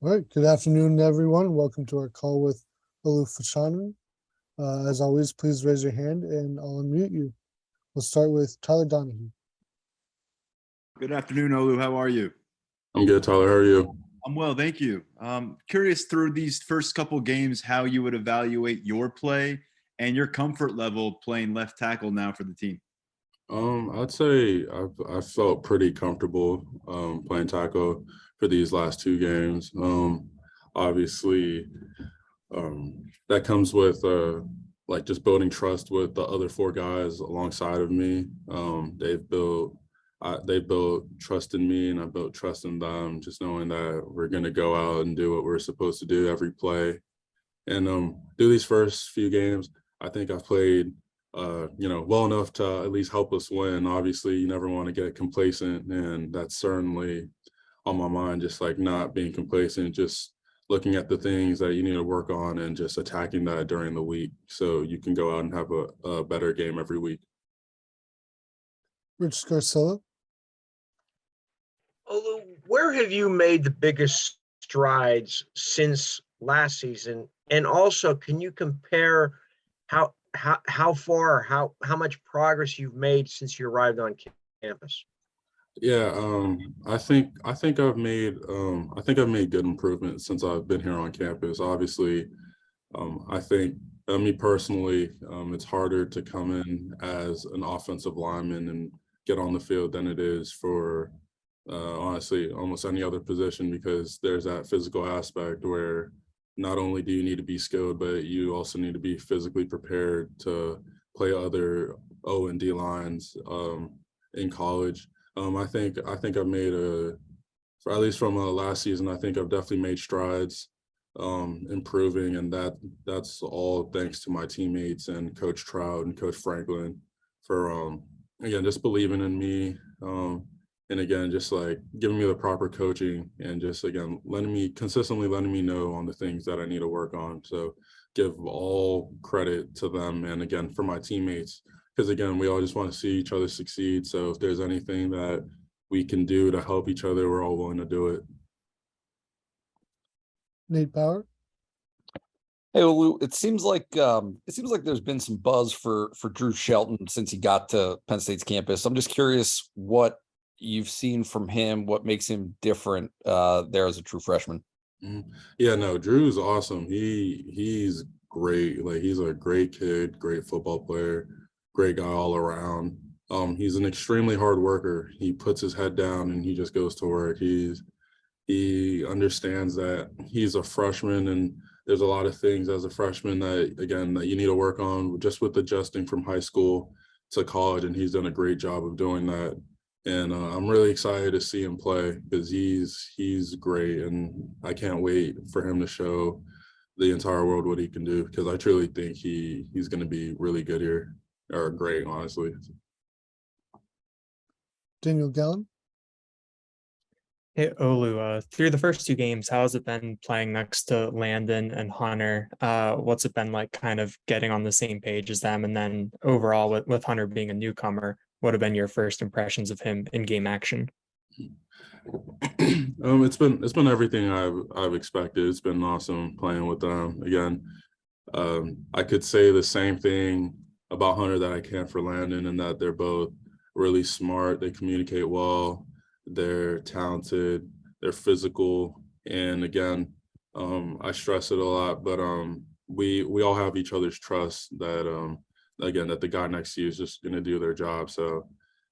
All right. Good afternoon, everyone. Welcome to our call with Olu Fashanu. As always, please raise your hand and I'll unmute you. We'll start with Tyler Donahue. Good afternoon, Olu. How are you? I'm good, Tyler. How are you? I'm well, thank you. Curious through these first couple games how you would evaluate your play and your comfort level playing left tackle now for the team. I'd say I felt pretty comfortable playing tackle for these last two games. Obviously, that comes with like just building trust with the other four guys alongside of me. They've built trust in me, and I built trust in them. Just knowing that we're gonna go out and do what we're supposed to do every play, and through these first few games, I think I've played well enough to at least help us win. Obviously, you never want to get complacent, and that's certainly on my mind, just like not being complacent, just looking at the things that you need to work on and just attacking that during the week so you can go out and have a better game every week. Rich Scarcella. Olu, where have you made the biggest strides since last season? And also, can you compare how far, how much progress you've made since you arrived on campus? Yeah, I think I've made good improvements since I've been here on campus. Obviously, I think me personally, it's harder to come in as an offensive lineman and get on the field than it is for honestly almost any other position, because there's that physical aspect where not only do you need to be skilled, but you also need to be physically prepared to play other O and D lines in college. I think I've made at least from last season, I think I've definitely made strides improving, and that's all thanks to my teammates and Coach Trout and Coach Franklin for again just believing in me, and again just like giving me the proper coaching and just again consistently letting me know on the things that I need to work on. So give all credit to them, and again for my teammates, because again we all just want to see each other succeed. So if there's anything that we can do to help each other, we're all willing to do it. Nate Bauer. Hey, Olu, it seems like there's been some buzz for Drew Shelton since he got to Penn State's campus. I'm just curious what you've seen from him, what makes him different there as a true freshman. Yeah, no, Drew's awesome. He's great. Like, he's a great kid, great football player, great guy all around. He's an extremely hard worker. He puts his head down and he just goes to work. He understands that he's a freshman, and there's a lot of things as a freshman that you need to work on just with adjusting from high school to college, and he's done a great job of doing that. And I'm really excited to see him play because he's great, and I can't wait for him to show the entire world what he can do, because I truly think he's going to be really good here, or great, honestly. Daniel Gallen. Hey, Olu, through the first two games, how has it been playing next to Landon and Hunter? What's it been like kind of getting on the same page as them? And then overall with Hunter being a newcomer, what have been your first impressions of him in game action? It's been everything I've expected. It's been awesome playing with them. Again, I could say the same thing about Hunter that I can for Landon, and that they're both really smart. They communicate well. They're talented. They're physical. And again, I stress it a lot, but we all have each other's trust that again, that the guy next to you is just going to do their job. So,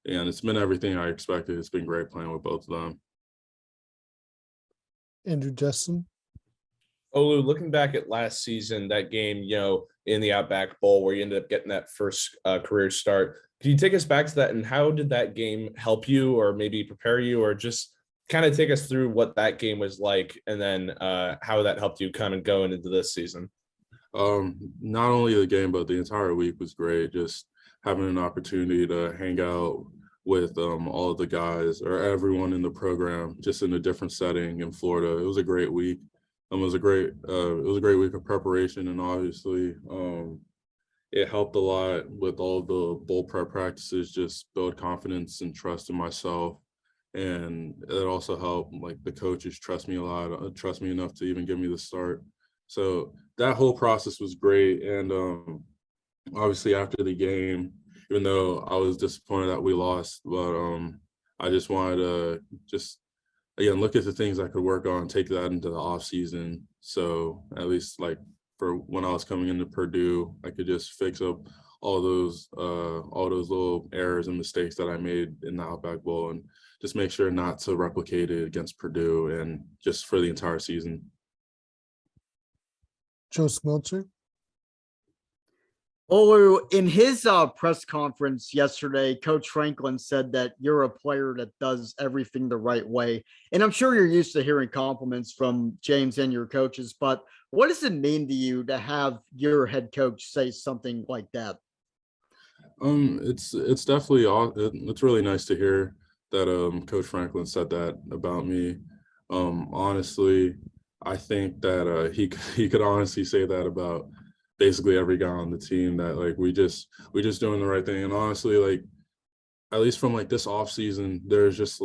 and it's been everything I expected. It's been great playing with both of them. Andrew Justin. Olu, looking back at last season, that game, in the Outback Bowl where you ended up getting that first career start, can you take us back to that, and how did that game help you, or maybe prepare you, or just kind of take us through what that game was like, and then how that helped you kind of going into this season? Not only the game, but the entire week was great. Just having an opportunity to hang out with all of the guys or everyone in the program, just in a different setting in Florida. It was a great week. It was a great week of preparation, and obviously it helped a lot with all the bowl prep practices, just build confidence and trust in myself. and it also helped. Like the coaches trust me a lot, trust me enough to even give me the start. So that whole process was great. And obviously after the game, even though I was disappointed that we lost, but I just wanted to just again look at the things I could work on, take that into the off season. So at least like for when I was coming into Purdue, I could just fix up all those little errors and mistakes that I made in the Outback Bowl, and just make sure not to replicate it against Purdue and just for the entire season. Joe Smeltzer. Olu, in his press conference yesterday, Coach Franklin said that you're a player that does everything the right way. And I'm sure you're used to hearing compliments from James and your coaches, but what does it mean to you to have your head coach say something like that? It's definitely it's really nice to hear that Coach Franklin said that about me. Honestly, I think that he could honestly say that about basically every guy on the team, that like we just doing the right thing. And honestly, like at least from like this off season, there's just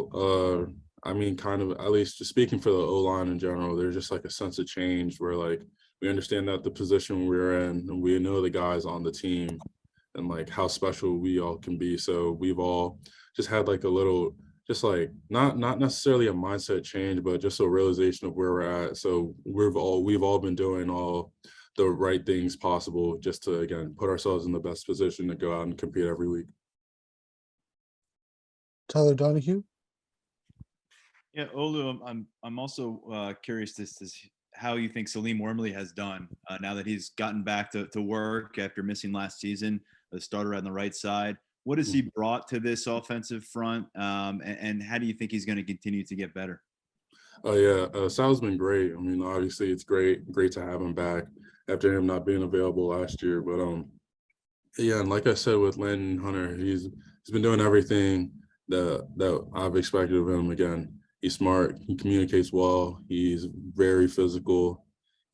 I mean, kind of, at least just speaking for the O-line in general, there's just like a sense of change where like we understand that the position we're in, and we know the guys on the team and like how special we all can be. So we've all just had like a little, just like not necessarily a mindset change, but just a realization of where we're at. So we've all been doing all the right things possible just to, again, put ourselves in the best position to go out and compete every week. Tyler Donahue. Yeah, Olu, I'm also curious as to how you think Salim Wormley has done now that he's gotten back to work after missing last season, the starter on the right side. What has he brought to this offensive front, and how do you think he's going to continue to get better? Oh yeah, Sal's been great. I mean, obviously it's great to have him back after him not being available last year. But yeah, and like I said with Landon Hunter, he's been doing everything that I've expected of him. Again, he's smart, he communicates well, he's very physical,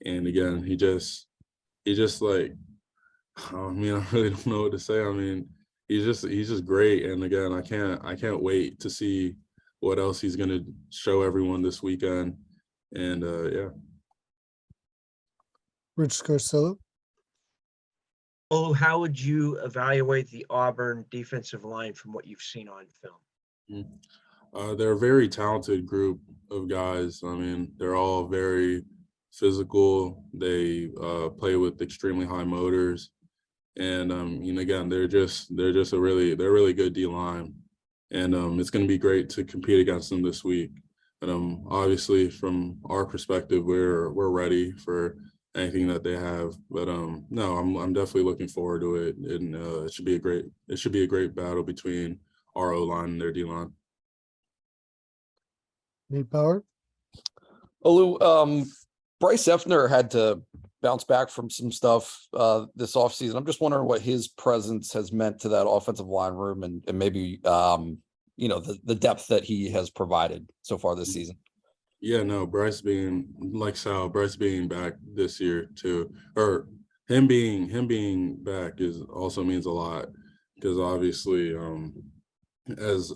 and again, he just like, I mean, I really don't know what to say. I mean, he's just great. And again, I can't wait to see what else he's gonna show everyone this weekend. And yeah. Rich Scarcella. Olu, how would you evaluate the Auburn defensive line from what you've seen on film? They're a very talented group of guys. I mean, they're all very physical. They play with extremely high motors, and you know, again, they're a really good D line, and it's going to be great to compete against them this week. And obviously, from our perspective, we're ready for anything that they have. But no, I'm definitely looking forward to it, and it should be a great battle between our O line and their D line. Nate Bauer. Olu, Bryce Effner had to bounce back from some stuff this offseason. I'm just wondering what his presence has meant to that offensive line room, and maybe you know, the depth that he has provided so far this season. Yeah, no, Bryce being back this year too, or him being back also means a lot, because obviously as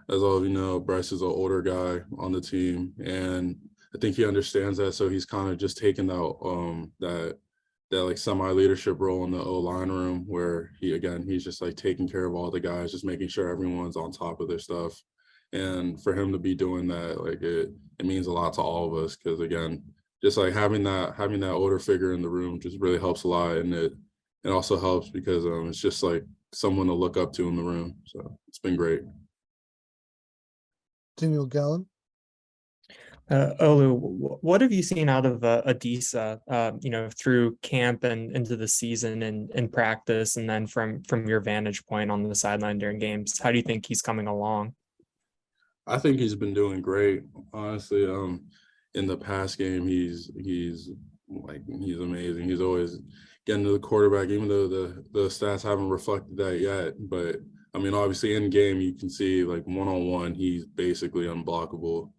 all of you know, Bryce is an older guy on the team, and I think he understands that. So he's kind of just taken out that like semi-leadership role in the O-line room, where he's just like taking care of all the guys, just making sure everyone's on top of their stuff. And for him to be doing that, like it means a lot to all of us, because again, just like having that older figure in the room just really helps a lot. And it also helps because it's just like someone to look up to in the room. So it's been great. Daniel Gallen. Olu, what have you seen out of Adisa, you know, through camp and into the season and in practice, and then from your vantage point on the sideline during games? How do you think he's coming along? I think he's been doing great, honestly. In the past game, he's amazing. He's always getting to the quarterback, even though the stats haven't reflected that yet. But I mean, obviously in game, you can see like one-on-one, he's basically unblockable.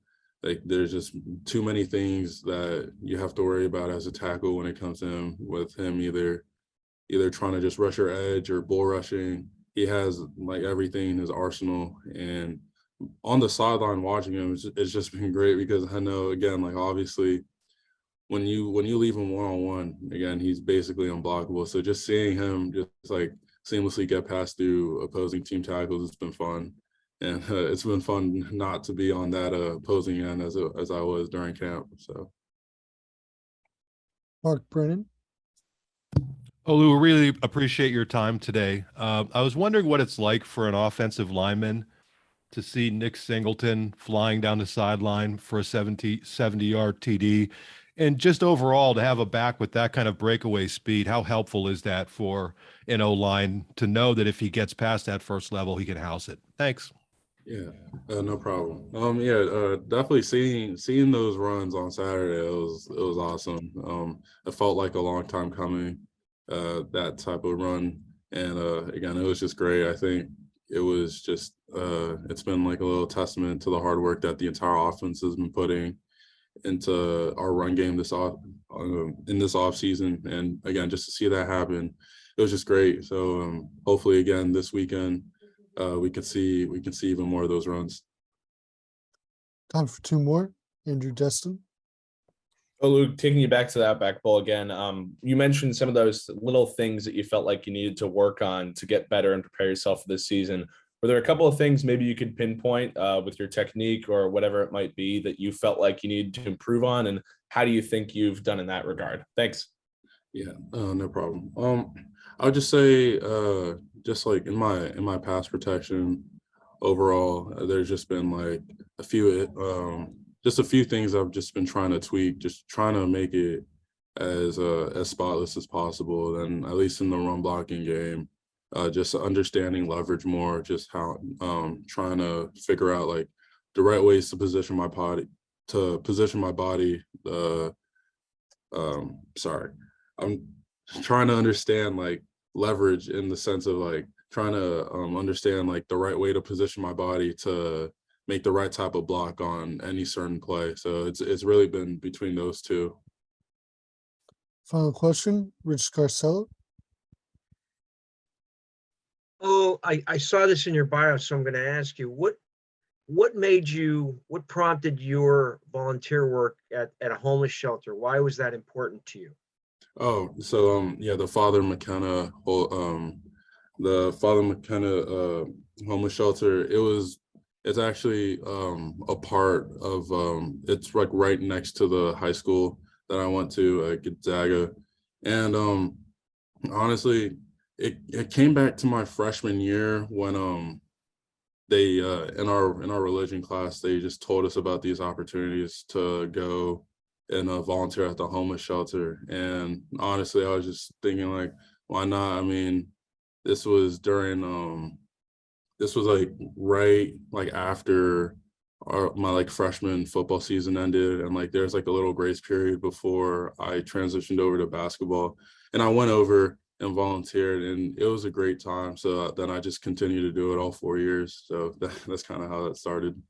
Like there's just too many things that you have to worry about as a tackle when it comes to him, with him either trying to just rush your edge or bull rushing. He has like everything in his arsenal, and on the sideline watching him, it's just been great because I know, again, like obviously when you leave him one-on-one, again, he's basically unblockable. So just seeing him just like seamlessly get past through opposing team tackles, it's been fun. And it's been fun not to be on that opposing end as I was during camp. So, Mark Brennan. Olu, really appreciate your time today. I was wondering what it's like for an offensive lineman to see Nick Singleton flying down the sideline for a 70-yard TD, and just overall to have a back with that kind of breakaway speed. How helpful is that for an O-line to know that if he gets past that first level, he can house it? Thanks. yeah, no problem. Definitely seeing those runs on Saturday, it was awesome. It felt like a long time coming, that type of run. And again, it was just great. I think it was just it's been like a little testament to the hard work that the entire offense has been putting into our run game in this off season. And again, just to see that happen, it was just great. So hopefully again this weekend we can see even more of those runs. Time for two more. Andrew Destin. Olu, taking you back to the Outback Bowl again, you mentioned some of those little things that you felt like you needed to work on to get better and prepare yourself for this season. Were there a couple of things maybe you could pinpoint with your technique or whatever it might be that you felt like you needed to improve on? And how do you think you've done in that regard? Thanks. Yeah, no problem. I would just say, just like in my pass protection overall, there's just been like a few things I've just been trying to tweak, just trying to make it as spotless as possible. And at least in the run blocking game, just understanding leverage more, just how trying to figure out like the right ways to position my body. I'm trying to understand like leverage in the sense of like trying to understand like the right way to position my body to make the right type of block on any certain play. So it's really been between those two. Final question, Rich Scarcella. Oh, I saw this in your bio, so I'm going to ask you, what prompted your volunteer work at a homeless shelter? Why was that important to you? Oh, so the Father McKenna homeless shelter, it's actually a part of it's like right next to the high school that I went to at Gonzaga. And honestly, it came back to my freshman year when they in our religion class, they just told us about these opportunities to go and volunteer at the homeless shelter. And honestly, I was just thinking like, why not? I mean, this was like right like after my like freshman football season ended, and like there's like a little grace period before I transitioned over to basketball, and I went over and volunteered, and it was a great time. So then I just continued to do it all 4 years. So that's kind of how that started.